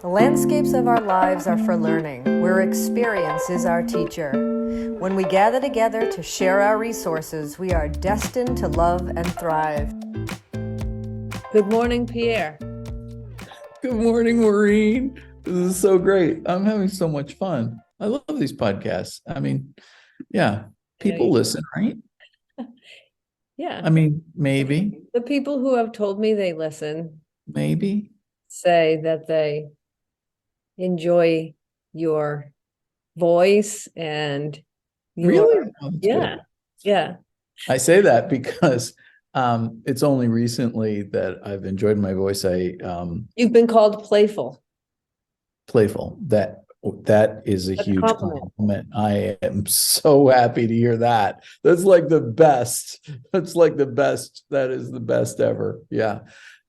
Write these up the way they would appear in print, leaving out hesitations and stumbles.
The landscapes of our lives are for learning, where experience is our teacher. When we gather together to share our resources, we are destined to love and thrive. Good morning, Pierre. Good morning, Maureen. This is so great. I'm having so much fun. I love these podcasts. I mean, yeah, people listen, right? Yeah. I mean, maybe. The people who have told me they listen Maybe. say that they enjoy your voice and Really? Oh, that's yeah. good. Yeah. I say that because it's only recently that I've enjoyed my voice. You've been called playful. Playful. That is a That's huge compliment. compliment. I am so happy to hear that. That's like the best. That's like the best. That is the best ever. Yeah.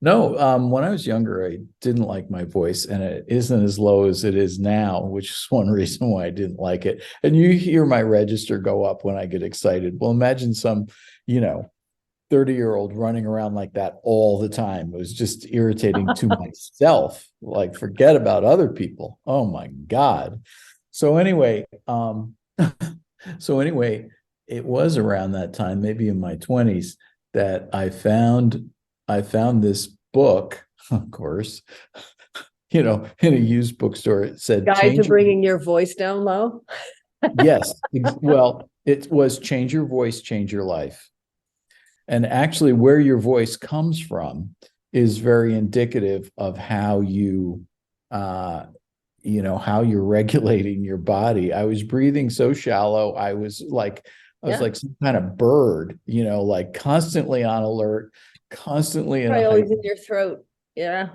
No, when I was younger, I didn't like my voice, and it isn't as low as it is now, which is one reason why I didn't like it. And you hear my register go up when I get excited. Well, imagine some, 30-year-old running around like that all the time. It was just irritating to myself. Like, forget about other people. Oh my God. So anyway, it was around that time, maybe in my 20s, that I found this book, of course, in a used bookstore. It said, Guide to bringing your voice down low. Yes. Well, it was Change Your Voice, Change Your Life. And actually, where your voice comes from is very indicative of how how you're regulating your body. I was breathing so shallow. I was like some kind of bird, like constantly on alert, constantly in a Always in your throat. Yeah.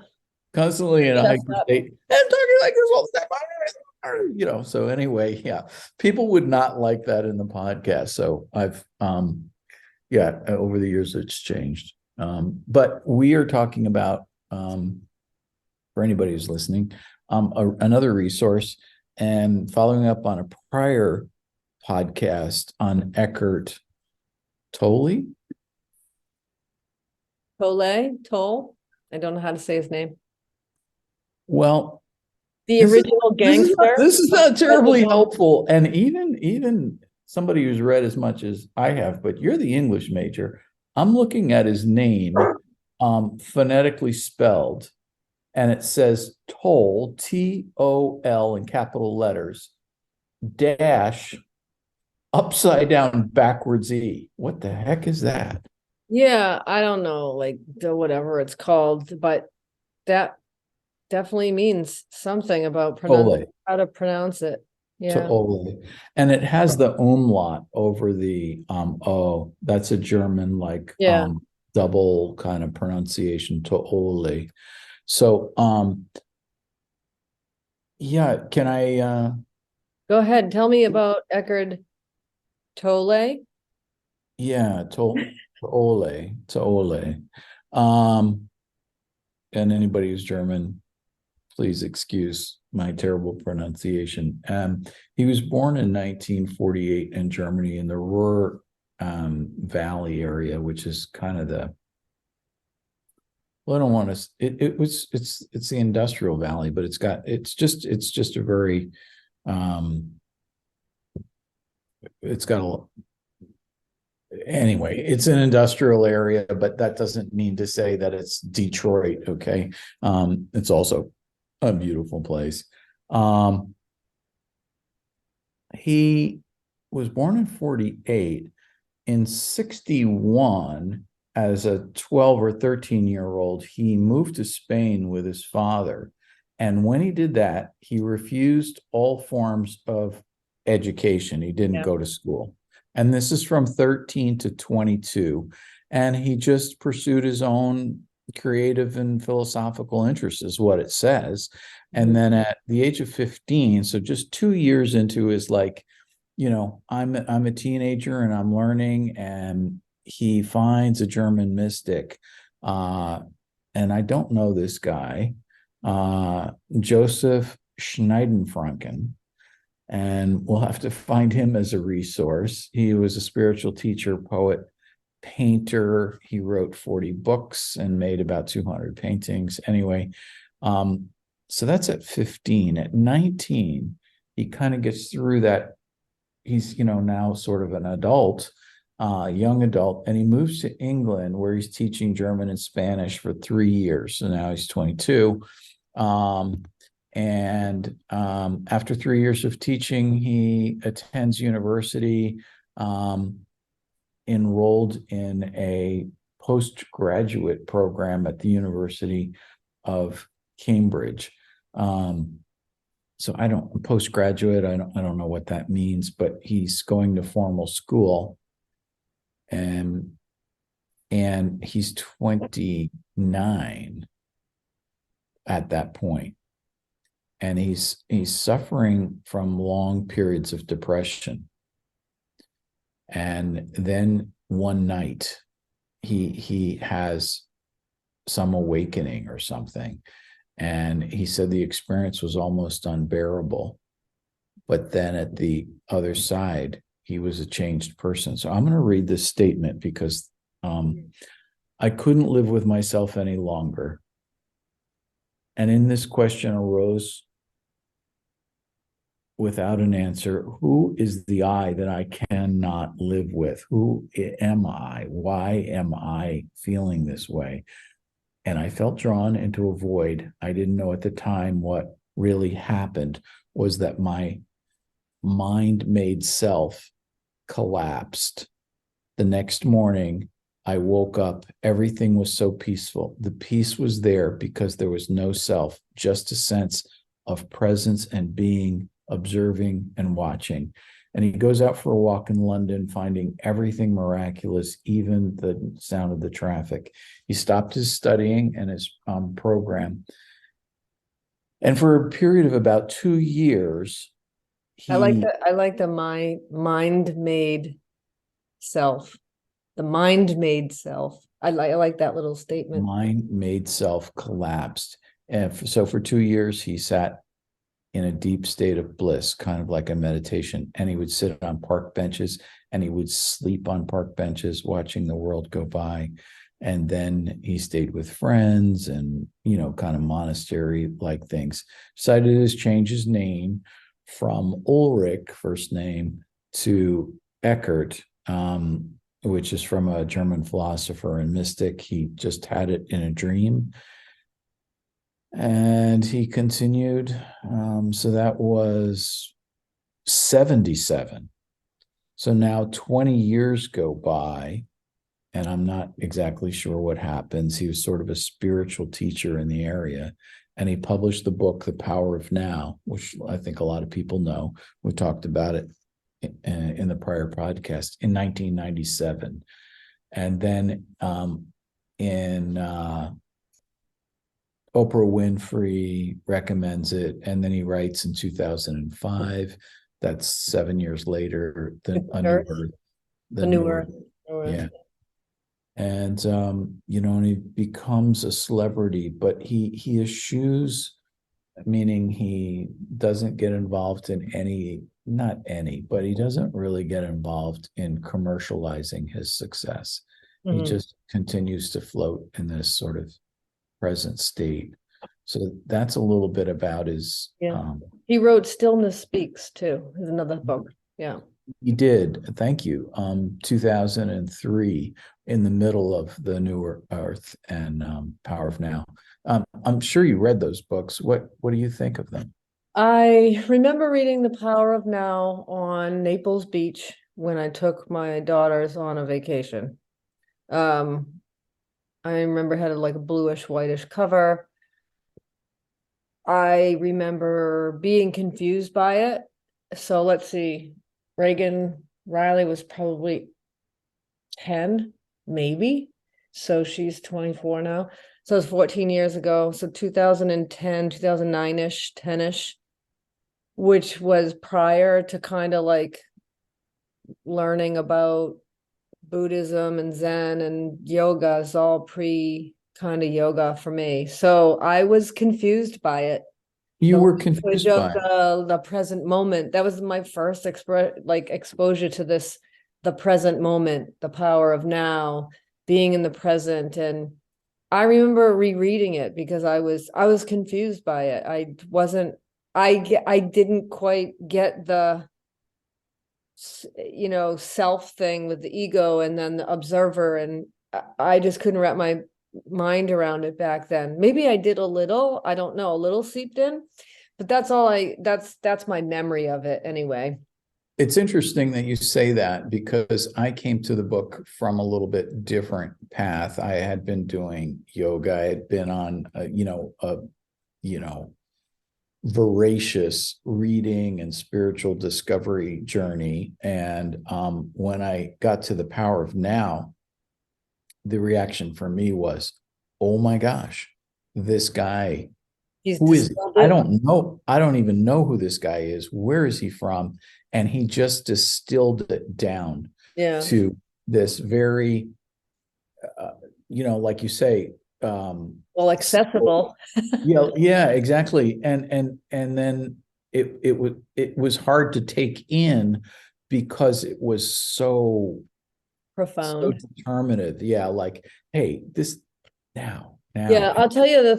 constantly in a hyper state. I'm talking like this all the time. So anyway, yeah, people would not like that in the podcast. So I've over the years it's changed. But we are talking about, for anybody who's listening, another resource, and following up on a prior podcast on Eckert Tolle. Tolle. I don't know how to say his name. Well, the original gangster. This is not terribly helpful. And even somebody who's read as much as I have, but you're the English major. I'm looking at his name, phonetically spelled, and it says Toll, T-O-L in capital letters, dash, upside down, backwards E. What the heck is that? Yeah, I don't know, like whatever it's called, but that definitely means something about how to pronounce it. Yeah. Tolle. And it has the umlaut over the O. That's a German double kind of pronunciation, Tolle. So can I go ahead, tell me about Eckert Tolle? Yeah, Tolle. And anybody who's German, please excuse my terrible pronunciation. He was born in 1948 in Germany in the Ruhr Valley area, which is kind of I don't want to. It's the industrial valley, but it's just a very it's got a anyway, it's an industrial area, but that doesn't mean to say that it's Detroit. Okay, it's also a beautiful place. He was born in 48. In 61, as a 12 or 13-year-old, he moved to Spain with his father. And when he did that, he refused all forms of education. He didn't go to school. And this is from 13 to 22. And he just pursued his own creative and philosophical interests, is what it says. And then at the age of 15, so just 2 years into his I'm a teenager and I'm learning, and he finds a German mystic. And I don't know this guy, Joseph Schneidenfranken. And we'll have to find him as a resource. He was a spiritual teacher, poet, painter. He wrote 40 books and made about 200 paintings. Anyway, So that's at 15. At 19, he kind of gets through that. He's, now sort of an adult, young adult, and he moves to England where he's teaching German and Spanish for 3 years. So now he's 22. After 3 years of teaching, he attends university, enrolled in a postgraduate program at the University of Cambridge. So postgraduate, I don't know what that means, but he's going to formal school, and he's 29 at that point. And he's suffering from long periods of depression. And then one night he has some awakening or something. And he said the experience was almost unbearable. But then at the other side, he was a changed person. So I'm going to read this statement because I couldn't live with myself any longer. And in this question arose without an answer, who is the I that I cannot live with? Who am I? Why am I feeling this way? And I felt drawn into a void. I didn't know at the time what really happened was that my mind-made self collapsed. The next morning, I woke up. Everything was so peaceful. The peace was there because there was no self, just a sense of presence and being, observing and watching. And he goes out for a walk in London, finding everything miraculous, even the sound of the traffic. He stopped his studying and his program. And for a period of about 2 years, I like the mind-made self. The mind-made self. I like that little statement. Mind-made self collapsed. And so for 2 years, he sat in a deep state of bliss, kind of like a meditation. And he would sit on park benches and he would sleep on park benches, watching the world go by. And then he stayed with friends and, kind of monastery-like things. Decided to change his name from Ulrich, first name, to Eckert, which is from a German philosopher and mystic. He just had it in a dream. And he continued. So that was 77. So now 20 years go by, and I'm not exactly sure what happens. He was sort of a spiritual teacher in the area, and he published the book, The Power of Now, which I think a lot of people know. We talked about it in the prior podcast in 1997. And then Oprah Winfrey recommends it, and then he writes in 2005. That's 7 years later. The New Earth. Yeah, and and he becomes a celebrity, but he eschews, meaning he doesn't get involved in but he doesn't really get involved in commercializing his success. Mm-hmm. He just continues to float in this sort of present state. So that's a little bit about his. Yeah. He wrote Stillness Speaks too. Is another book. Yeah. He did. Thank you. 2003, in the middle of the New Earth and Power of Now. I'm sure you read those books. What do you think of them? I remember reading The Power of Now on Naples Beach when I took my daughters on a vacation. I remember it had like a bluish whitish cover. I remember being confused by it. So let's see. Reagan Riley was probably 10, maybe. So she's 24 now. So it was 14 years ago. So 2010, 2009-ish, 10-ish, which was prior to kind of like learning about Buddhism and Zen and yoga. Is all pre kind of yoga for me. So I was confused by it. You were confused by the present moment. That was my first exposure to this, the present moment, the power of now, being in the present. And I remember rereading it because I was confused by it. I didn't quite get the self thing with the ego and then the observer, and I just couldn't wrap my mind around it back then. Maybe I did a little, I don't know, a little seeped in, but that's my memory of it anyway. It's interesting that you say that because I came to the book from a little bit different path. I had been doing yoga. I had been on you know, voracious reading and spiritual discovery journey. And when I got to the power of now, the reaction for me was, oh my gosh, this guy, He's who is, distilled I it. don't know. I don't even know who this guy is. Where is he from? And he just distilled it down Yeah. to this very, like you say, Well, accessible. yeah, exactly. And then it was hard to take in because it was so Profound. determinative. Yeah, like, hey, this now. Yeah, I'll tell you the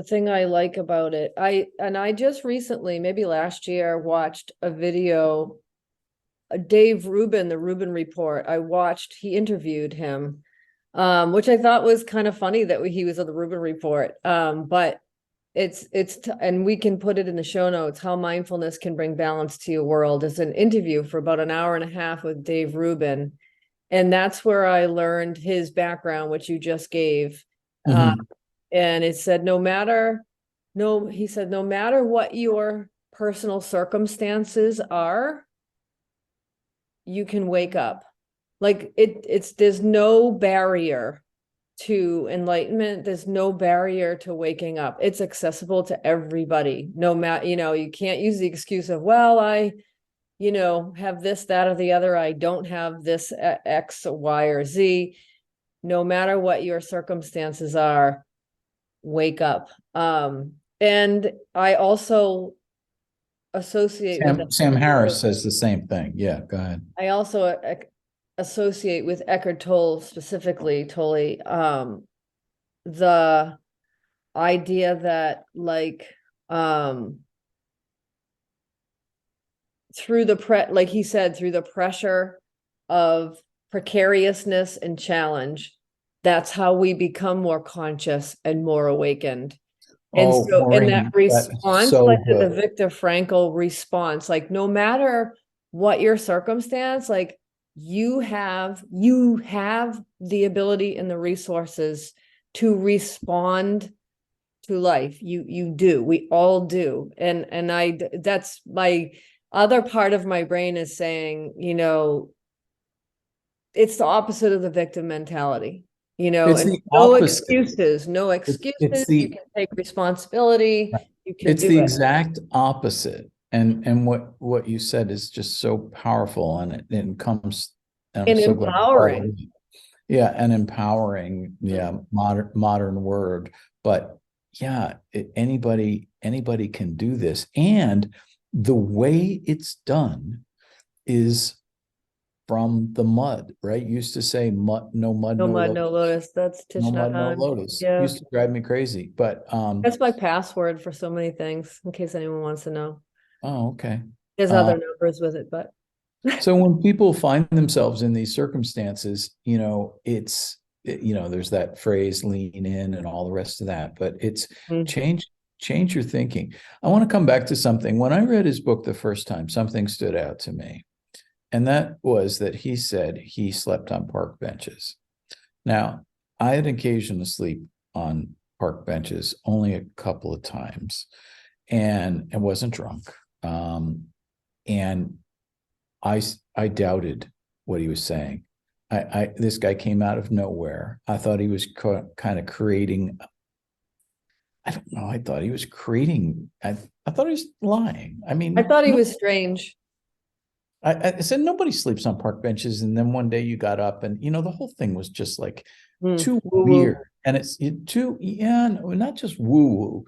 thing I like about it. I just recently, maybe last year, watched a video, Dave Rubin, the Rubin Report. He interviewed him, which I thought was kind of funny that he was on the Rubin Report. But and we can put it in the show notes, how mindfulness can bring balance to your world. It's an interview for about an hour and a half with Dave Rubin. And that's where I learned his background, which you just gave. Mhm. And it said, he said, no matter what your personal circumstances are, you can wake up. Like there's no barrier to enlightenment. There's no barrier to waking up. It's accessible to everybody. No matter, you can't use the excuse of, well, I have this, that, or the other. I don't have this X, Y, or Z. No matter what your circumstances are, wake up. And I also associate with Sam Harris says the same thing. Yeah, go ahead. I also associate with Eckert Tolle, specifically Tolle, the idea that like he said, through the pressure of precariousness and challenge, that's how we become more conscious and more awakened. And Oh, so in that Maureen, that is response, so like the good. Viktor Frankl response, like no matter what your circumstance, like you have the ability and the resources to respond to life. You do. We all do. And that's my other part of my brain is saying, it's the opposite of the victim mentality, It's and the no opposite. excuses, no It's excuses. You the can take responsibility. You can it's do the it. exact opposite. And what you said is just so powerful, and it comes. And I'm And so glad you brought it empowering. up. Yeah, and empowering. Yeah, modern word, but yeah, anybody can do this, and the way it's done is from the mud, right? Used to say mud, no mud, No no mud, lotus. no lotus. That's No Tish Nhat mud, no Hanh. lotus. Yeah. Used to drive me crazy. But That's my password for so many things, in case anyone wants to know. oh, okay. There's Uh, other numbers with it, but so when people find themselves in these circumstances, there's that phrase lean in and all the rest of that, but it's mm. change your thinking. I want to come back to something. When I read his book the first time, something stood out to me. And that was that he said he slept on park benches. Now, I had occasion to sleep on park benches only a couple of times, and I wasn't drunk. And I doubted what he was saying. This guy came out of nowhere. I thought he was kind of creating. I don't know. I thought he was creating. I thought he was lying. I I mean, thought he no, was strange. I said nobody sleeps on park benches, and then one day you got up, and the whole thing was just like too Woo-woo. weird, and it's too no, not just woo woo,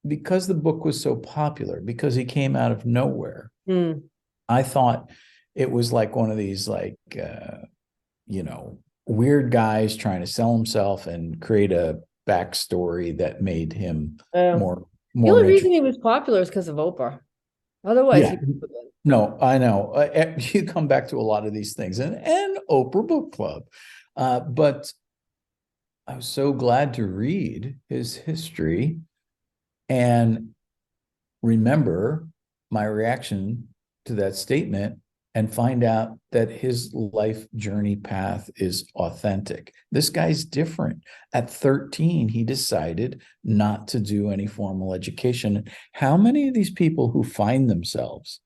because the book was so popular, because he came out of nowhere. Mm. I thought it was like one of these weird guys trying to sell himself and create a backstory that made him The more only reason interesting. he was popular is because of Oprah. Otherwise, Yeah, he wouldn't have been. no, I know. You come back to a lot of these things, and Oprah Book Club, but I was so glad to read his history and remember my reaction to that statement and find out that his life journey path is authentic. This guy's different. At 13, he decided not to do any formal education. How many of these people who find themselves,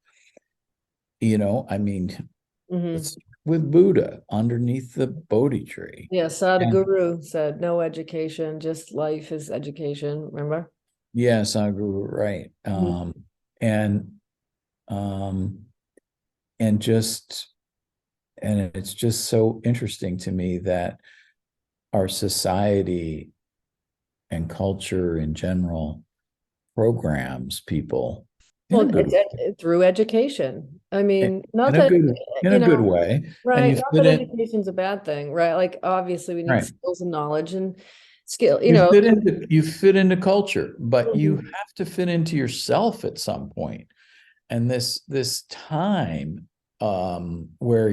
I mean, Mm-hmm. let's with Buddha underneath the Bodhi tree. Yeah, And Sadhguru said no education, just life is education. Remember? yes, I grew right. Mhm. And um, and just and it's just so interesting to me that our society and culture in general programs people in a Well, good through education. I mean, not in a that, good in you a good know, way, and right? you Not fit that in education's a bad thing, right? Like, obviously, we need right. skills and knowledge and skill, You fit into culture, but you Mhm. have to fit into yourself at some point. And this time where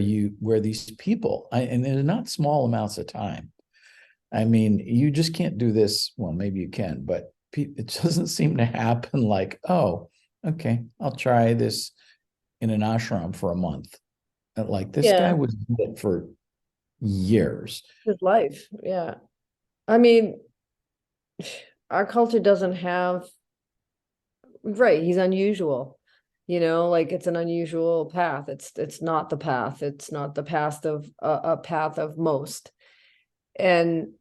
these people and they're not small amounts of time. I mean, you just can't do this. Well, maybe you can, but it doesn't seem to happen like, oh, okay, I'll try this in an ashram for a month. Like this guy Yeah, was in it for years. his life. Yeah. I mean, our culture doesn't have, right, he's unusual. Like it's an unusual path. It's not the path. It's not the path of a path of most. And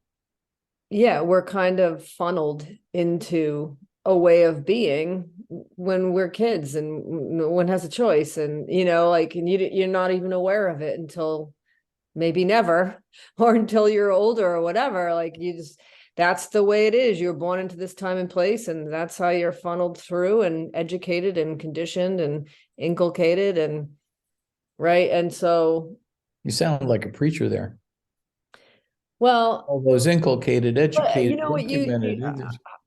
yeah, we're kind of funneled into a way of being when we're kids and no one has a choice and like and you're not even aware of it until maybe never or until you're older or whatever, like you just that's the way it is. You're born into this time and place and that's how you're funneled through and educated and conditioned and inculcated and right. And so You sound like a preacher there. well, All those inculcated, but you educated, know what documented.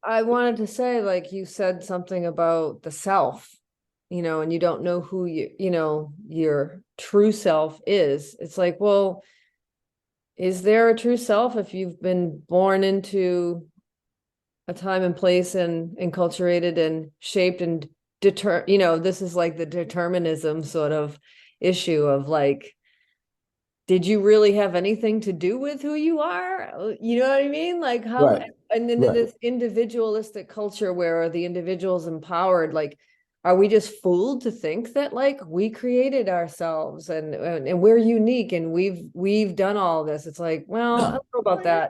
I wanted to say, like you said something about the self, and you don't know who your true self is. It's like, well, is there a true self if you've been born into a time and place and enculturated and shaped and this is like the determinism sort of issue of like, did you really have anything to do with who you are? You know what I mean? Like how, Right, and then in right. this individualistic culture where the individual's empowered, like, are we just fooled to think that like we created ourselves and we're unique and we've done all this? It's like, well, I No. don't know about that.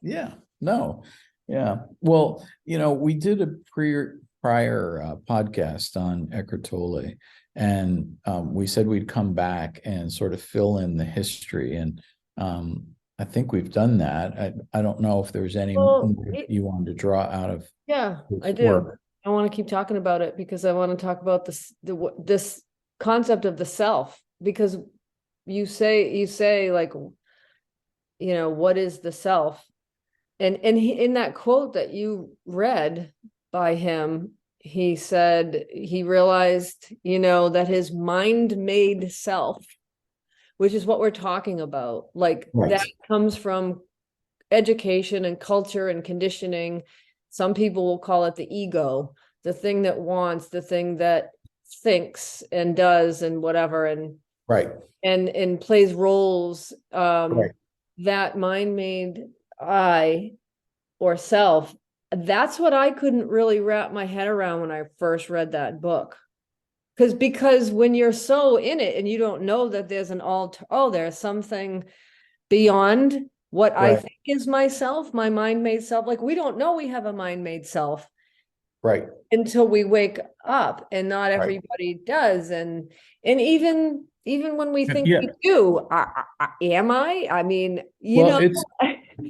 Yeah, no. Yeah. Well, we did a prior podcast on Eckart Tolle, and we said we'd come back and sort of fill in the history. And I think we've done that. I don't know if there's any Well, more you wanted to draw out of yeah, I his do. work. I want to keep talking about it because I want to talk about this concept of the self, because you say like, what is the self? And in that quote that you read by him, he said he realized, that his mind-made self, which is what we're talking about, like that Right. comes from education and culture and conditioning. Some people will call it the ego, the thing that wants, the thing that thinks and does and whatever, and Right. and plays roles. Right. That mind-made I or self, that's what I couldn't really wrap my head around when I first read that book. Because when you're so in it and you don't know that there's there's something beyond what I Right. think is myself, my mind-made self. Like we don't know we have a mind-made self Right. until we wake up, and not Right. everybody does. And even when we think Yeah. we do, am I? I mean, Well,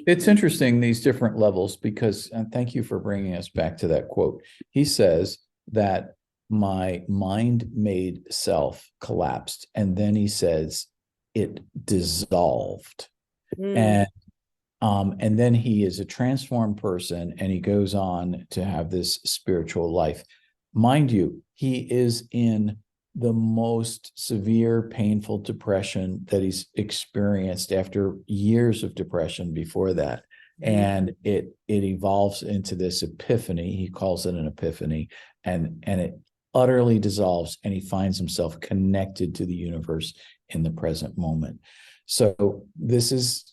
it's interesting, these different levels, because, and thank you for bringing us back to that quote. He says that my mind made self collapsed. And then he says it dissolved. Mm, And And then he is a transformed person, and he goes on to have this spiritual life. Mind you, he is in the most severe, painful depression that he's experienced after years of depression before that. And it evolves into this epiphany. He calls it an epiphany, and it utterly dissolves, and he finds himself connected to the universe in the present moment. So this is,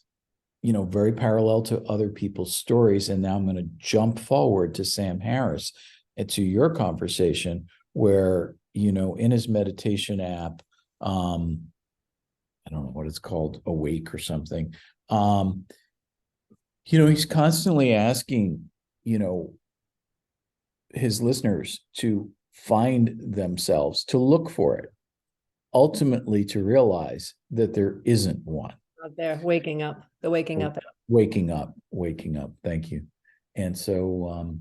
very parallel to other people's stories. And now I'm going to jump forward to Sam Harris and to your conversation where, in his meditation app, I don't know what it's called, Awake or something. He's constantly asking, his listeners to find themselves, to look for it, ultimately to realize that there isn't one. Out there, waking up, the waking up. Waking up. Thank you. And so,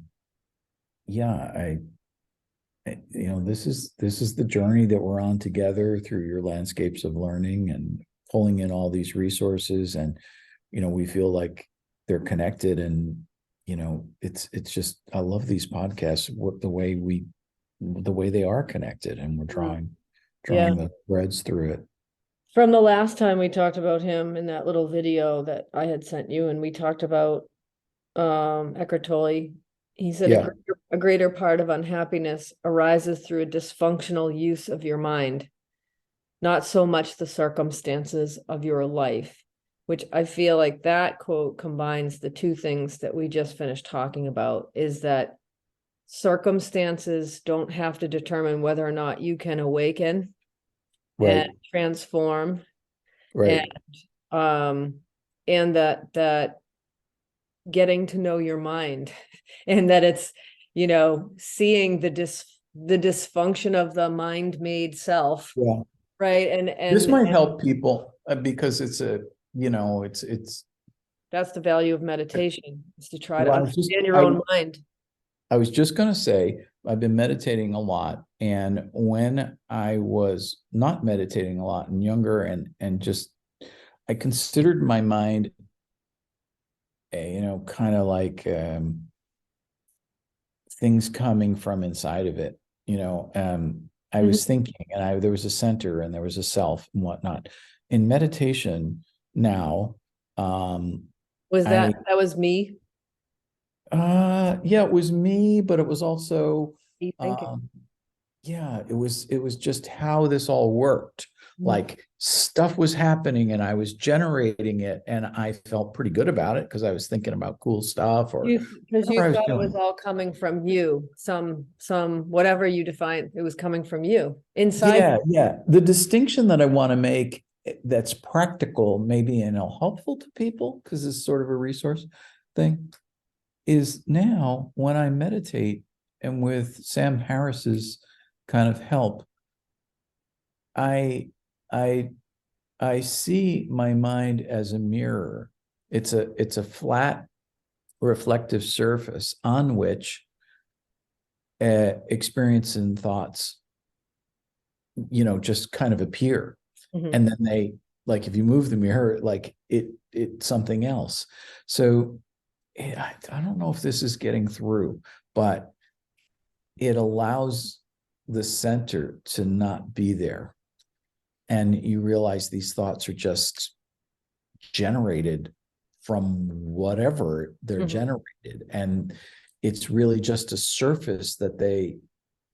this is the journey that we're on together through your landscapes of learning and pulling in all these resources. And, we feel like they're connected, and, it's just, I love these podcasts, the way they are connected, and we're drawing the threads through it. From the last time we talked about him in that little video that I had sent you, and we talked about Eckhart Tolle, he said a greater part of unhappiness arises through a dysfunctional use of your mind, not so much the circumstances of your life, which I feel like that quote combines the two things that we just finished talking about, is that circumstances don't have to determine whether or not you can awaken and transform, and that getting to know your mind, and that it's, seeing the dysfunction of the mind-made self, right? And this might help people because it's it's that's the value of meditation, is to try to understand your own mind. I was just going to say, I've been meditating a lot. And when I was not meditating a lot and younger, and just, I considered my mind, kind of like things coming from inside of it. I was thinking, and there was a center, and there was a self and whatnot. In meditation now, that was me? It was me, but it was also, Deep thinking. it was just how this all worked. Like, stuff was happening and I was generating it, and I felt pretty good about it because I was thinking about cool stuff, or because you thought it was all coming from you, some whatever you define, it was coming from you inside. The distinction that I want to make, that's practical, maybe, and helpful to people, because it's sort of a resource thing, is now when I meditate, and with Sam Harris's kind of help, I see my mind as a mirror. It's a flat, reflective surface on which experience and thoughts, just kind of appear. And then they, like, if you move the mirror, like it's something else. So I don't know if this is getting through, but it allows the center to not be there. And you realize these thoughts are just generated from whatever they're generated. And it's really just a surface that they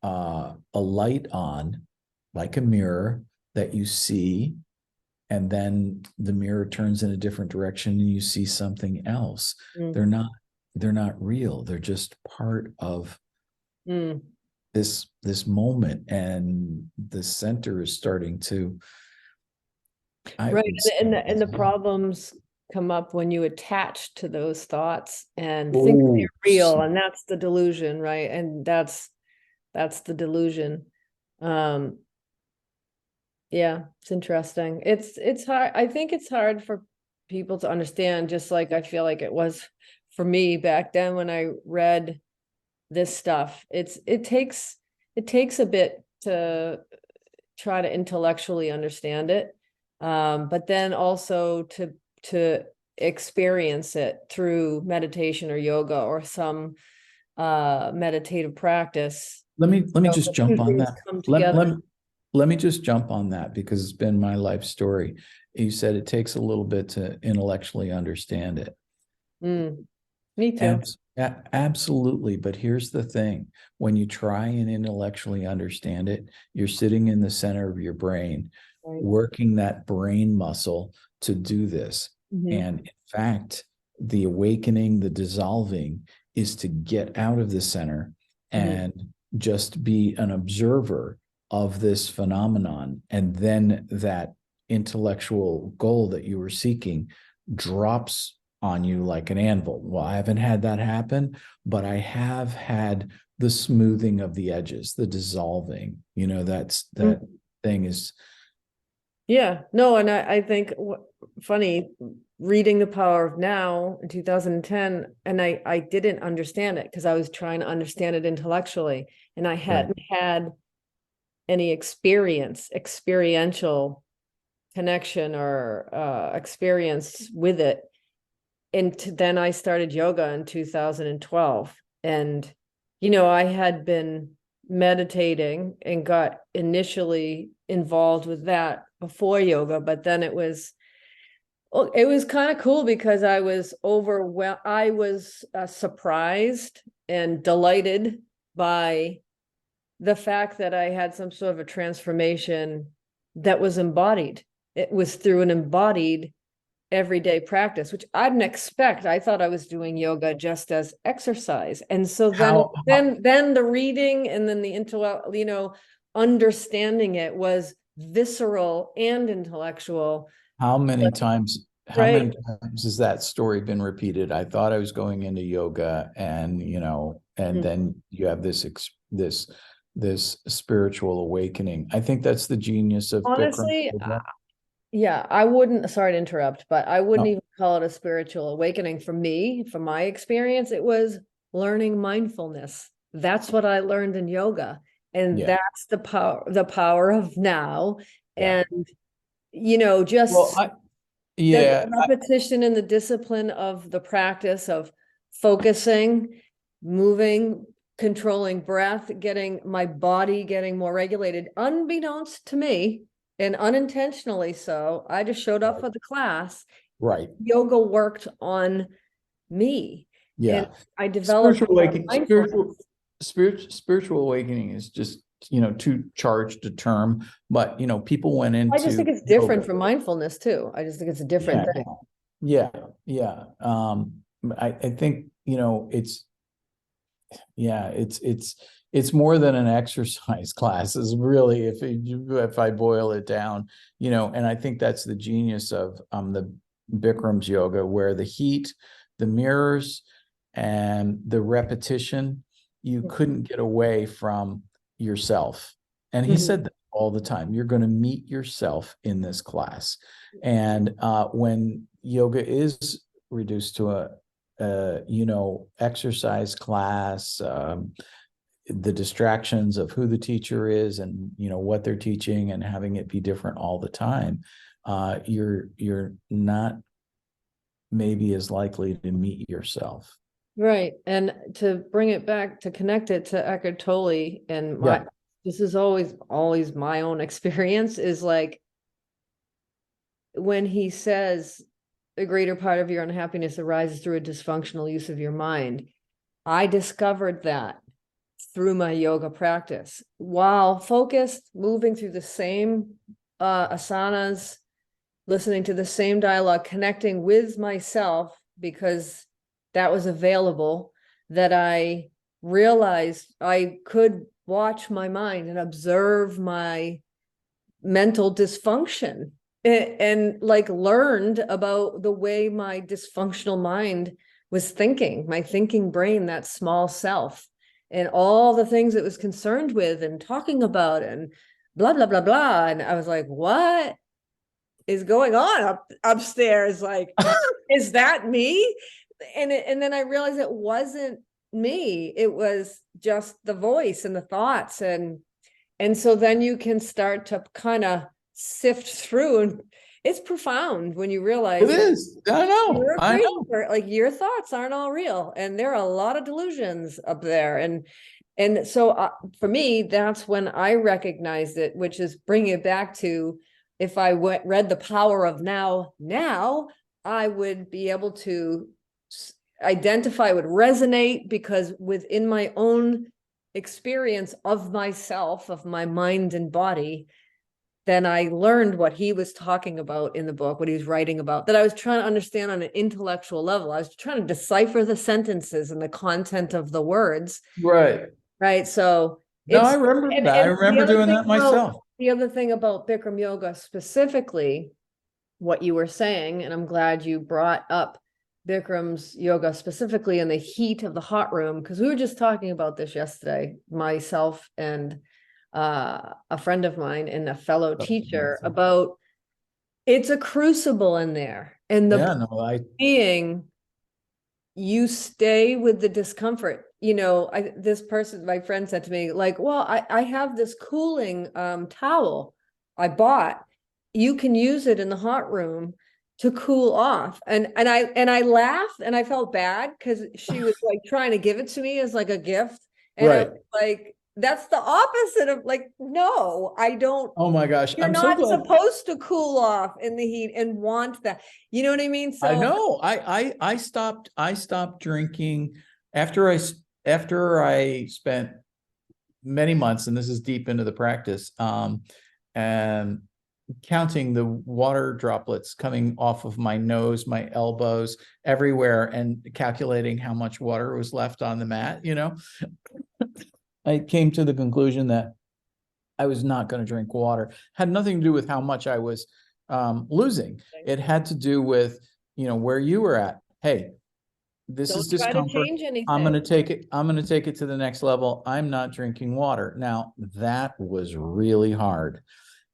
alight on, like a mirror that you see, and then the mirror turns in a different direction and you see something else. They're not real. They're just part of this moment, and the center is starting to, and the problems come up when you attach to those thoughts and think they're real, and that's the delusion, right? And that's the delusion. It's interesting. It's hard. I think it's hard for people to understand, just like I feel like it was for me back then when I read this stuff. It takes a bit to try to intellectually understand it, but then also to experience it through meditation or yoga or some meditative practice. Let me just The jump two on things that. come Let, together. let, let me just jump on that because it's been my life story. You said it takes a little bit to intellectually understand it. Me too. Absolutely. But here's the thing. When you try and intellectually understand it, you're sitting in the center of your brain, Right. working that brain muscle to do this. And in fact, the awakening, the dissolving is to get out of the center and just be an observer of this phenomenon. And then that intellectual goal that you were seeking drops on you like an anvil. Well, I haven't had that happen, but I have had the smoothing of the edges, the dissolving. That thing is. Yeah, no, and I think funny reading The Power of Now in 2010, and I didn't understand it because I was trying to understand it intellectually, and I hadn't had any experiential connection or experience with it. And then I started yoga in 2012, and I had been meditating and got initially involved with that before yoga, but then it was kind of cool because I was overwhelmed. I was surprised and delighted by the fact that I had some sort of a transformation that was embodied. It was through an embodied everyday practice, which I didn't expect. I thought I was doing yoga just as exercise. And so then the reading and then the intellect, understanding it was visceral and intellectual. How many times Right. has that story been repeated? I thought I was going into yoga and then you have this spiritual awakening. I think that's the genius of Bikram. Honestly, yeah, I wouldn't, sorry to interrupt, but I wouldn't even call it a spiritual awakening for me. From my experience, it was learning mindfulness. That's what I learned in yoga. And that's the power of now. Yeah. And, just the repetition and the discipline of the practice of focusing, moving, controlling breath, getting my body getting more regulated, unbeknownst to me, and unintentionally so. I just showed up for the class. Right. Yoga worked on me. Yeah. And I developed spiritual awakening is just, too charged a term, but people went into I just think it's different from mindfulness too. I just think it's a different thing. Yeah. I think, it's more than an exercise class is really, if I boil it down, and I think that's the genius of the Bikram's yoga, where the heat, the mirrors, and the repetition, you couldn't get away from yourself. And he said that all the time. You're going to meet yourself in this class. And when yoga is reduced to a exercise class, the distractions of who the teacher is and what they're teaching and having it be different all the time, you're not maybe as likely to meet yourself. Right. And to bring it back, to connect it to Eckart Tolle, and this is always my own experience, is like when he says the greater part of your unhappiness arises through a dysfunctional use of your mind. I discovered that through my yoga practice while focused, moving through the same asanas, listening to the same dialogue, connecting with myself, because that was available, that I realized I could watch my mind and observe my mental dysfunction and like learned about the way my dysfunctional mind was thinking, my thinking brain, that small self, and all the things it was concerned with and talking about and blah, blah, blah, blah. And I was like, what is going on upstairs? Like, is that me? And then I realized it wasn't me. It was just the voice and the thoughts. And so then you can start to kind of sift through. And it's profound when you It realize that is. I know. you're a I crazy know. like your thoughts aren't all real, and there are a lot of delusions up there. And so for me, that's when I recognized it, which is bringing it back to, if I read The Power of Now, I would be able to identify, would resonate, because within my own experience of myself, of my mind and body, then I learned what he was talking about in the book, what he was writing about, that I was trying to understand on an intellectual level. I was trying to decipher the sentences and the content of the words. Right. Right. So No, it's, I remember that. I and remember doing that myself. the other thing about Bikram yoga specifically, what you were saying, and I'm glad you brought up Bikram's yoga specifically in the heat of the hot room, because we were just talking about this yesterday, myself and a friend of mine and a fellow teacher, about it's a crucible in there, and the being, you stay with the discomfort. This person, my friend, said to me, like, well, I have this cooling towel I bought. You can use it in the hot room to cool off. And I laughed, and I felt bad because she was like trying to give it to me as like a gift. And I was like, that's the opposite of, like, no, I don't. Oh my gosh. You're not supposed to cool off in the heat and want that. You know what I mean? So I know. I stopped drinking after I spent many months, and this is deep into the practice, and counting the water droplets coming off of my nose, my elbows, everywhere, and calculating how much water was left on the mat. I came to the conclusion that I was not going to drink water. Had nothing to do with how much I was losing. It had to do with, where you were at. Hey, this is discomfort. Try to change anything. I'm going to take it to the next level. I'm not drinking water. Now, that was really hard.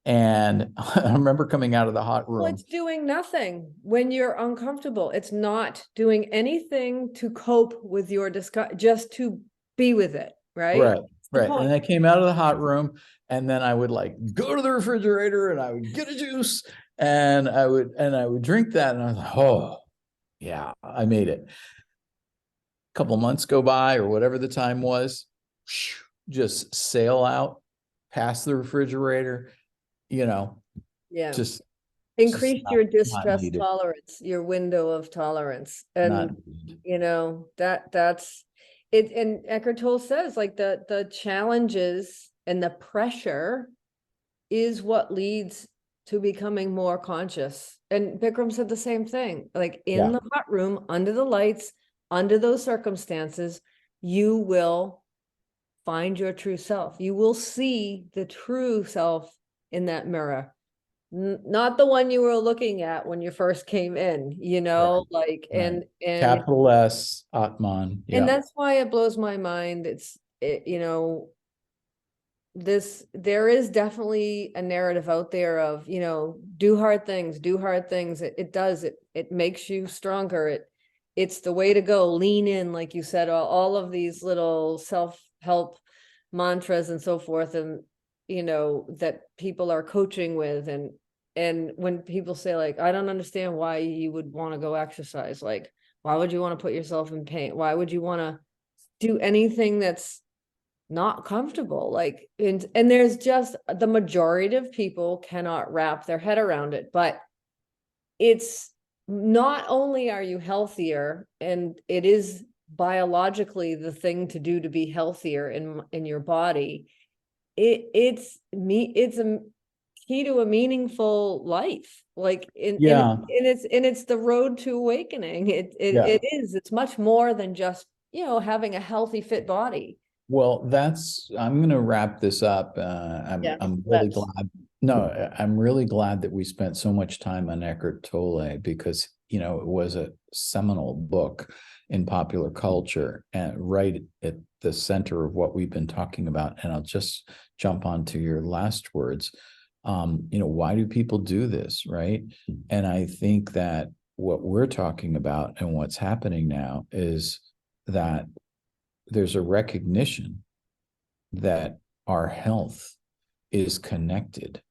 And I remember coming out of the hot room. Well, it's doing nothing when you're uncomfortable. It's not doing anything to cope with your discomfort, just to be with it. Right. Right. And I came out of the hot room, and then I would like go to the refrigerator and I would get a juice, and I would drink that. And I was like, oh yeah, I made it. A couple months go by, or whatever the time was, just sail out past the refrigerator, just increase your distress tolerance, your window of tolerance. And, that's it. And Eckart Tolle says, like, the challenges and the pressure is what leads to becoming more conscious. And Bikram said the same thing, like in the hot room, under the lights, under those circumstances, you will find your true self. You will see the true self in that mirror, not the one you were looking at when you first came in, and capital S Atman. And that's why it blows my mind. There is definitely a narrative out there of, do hard things. It does, it makes you stronger. It's the way to go. Lean in, like you said, all of these little self-help mantras and so forth, and that people are coaching with. And when people say, like, I don't understand why you would want to go exercise, like, why would you want to put yourself in pain? Why would you want to do anything that's not comfortable? Like, and there's just, the majority of people cannot wrap their head around it. But it's not only are you healthier, and it is biologically the thing to do to be healthier in your body, it's a key to a meaningful life. Like, and it's the road to awakening. It's much more than just, having a healthy, fit body. Well, I'm going to wrap this up. I'm really glad. No, I'm really glad that we spent so much time on Eckhart Tolle, because, it was a seminal book in popular culture, and right at the center of what we've been talking about. And I'll just jump onto your last words. Why do people do this, right? And I think that what we're talking about and what's happening now is that there's a recognition that our health is connected.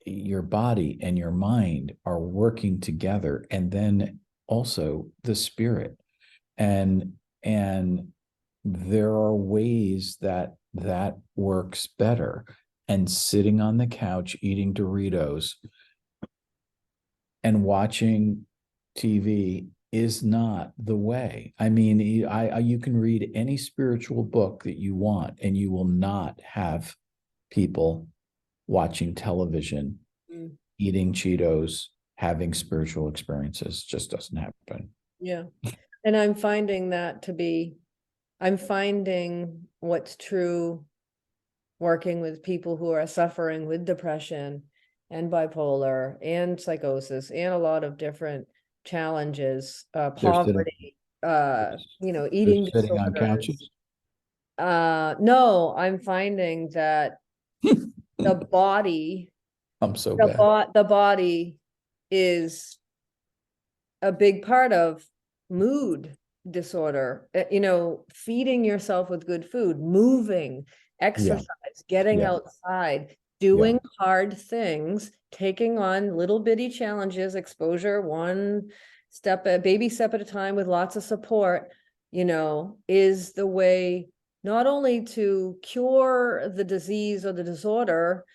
your body and your mind are working together, and then also the spirit. And there are ways that works better. And sitting on the couch eating Doritos and watching TV is not the way. I mean, you can read any spiritual book that you want, and you will not have people watching television, eating Cheetos, having spiritual experiences. Just doesn't happen. Yeah. And I'm finding what's true working with people who are suffering with depression and bipolar and psychosis and a lot of different challenges, poverty, eating Sitting on disorders. couches. No, I'm finding that the body, I'm so bad. the body is a big part of mood disorder. Feeding yourself with good food, moving, exercise, getting outside, doing hard things, taking on little bitty challenges, exposure, baby step at a time with lots of support, is the way not only to cure the disease or the disorder.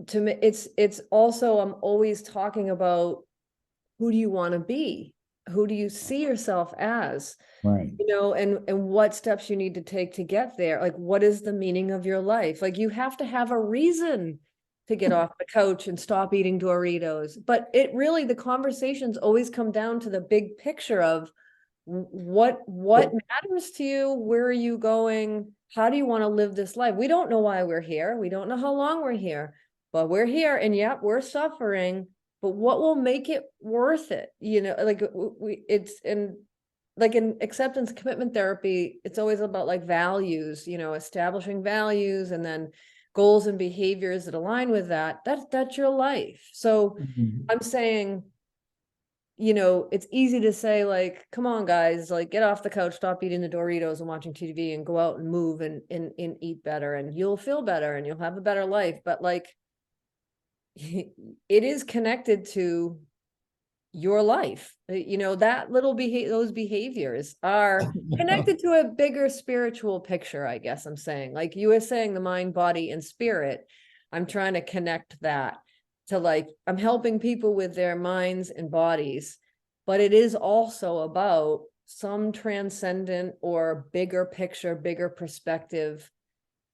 To me, it's also, I'm always talking about, who do you want to be? Who do you see yourself as? Right. And what steps you need to take to get there. Like, what is the meaning of your life? Like, you have to have a reason to get off the couch and stop eating Doritos. But the conversations always come down to the big picture of what matters to you? Where are you going? How do you want to live this life? We don't know why we're here. We don't know how long we're here, but we're here, and we're suffering. But what will make it worth it? Like in acceptance commitment therapy, it's always about like values, establishing values, and then goals and behaviors that align with that. That's your life. So I'm saying, it's easy to say, like, come on, guys, like, get off the couch, stop eating the Doritos and watching TV, and go out and move and eat better, and you'll feel better and you'll have a better life. But like, it is connected to your life. That those behaviors are connected to a bigger spiritual picture, I guess I'm saying. Like you were saying, the mind, body, and spirit. I'm trying to connect that to, like, I'm helping people with their minds and bodies, but it is also about some transcendent or bigger picture, bigger perspective,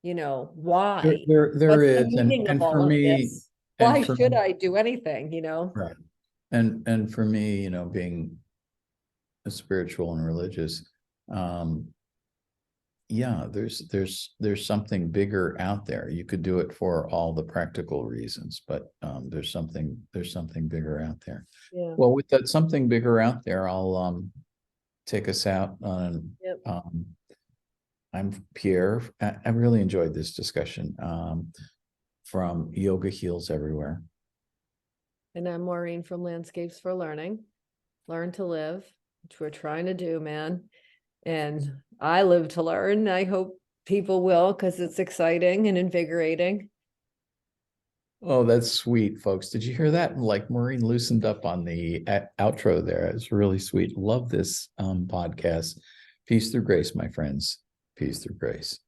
why? There is, and for me, why should I do anything, Right. And for me, being a spiritual and religious, there's something bigger out there. You could do it for all the practical reasons, but there's something bigger out there. Yeah. Well, with that something bigger out there, I'll take us out on. I'm Pierre. I really enjoyed this discussion from Yoga Heals Everywhere. And I'm Maureen from Landscapes for Learning. Learn to live, which we're trying to do, man. And I live to learn. I hope people will, because it's exciting and invigorating. Oh, that's sweet, folks. Did you hear that? Like, Maureen loosened up on the outro there. It's really sweet. Love this podcast. Peace through grace, my friends. Peace through grace.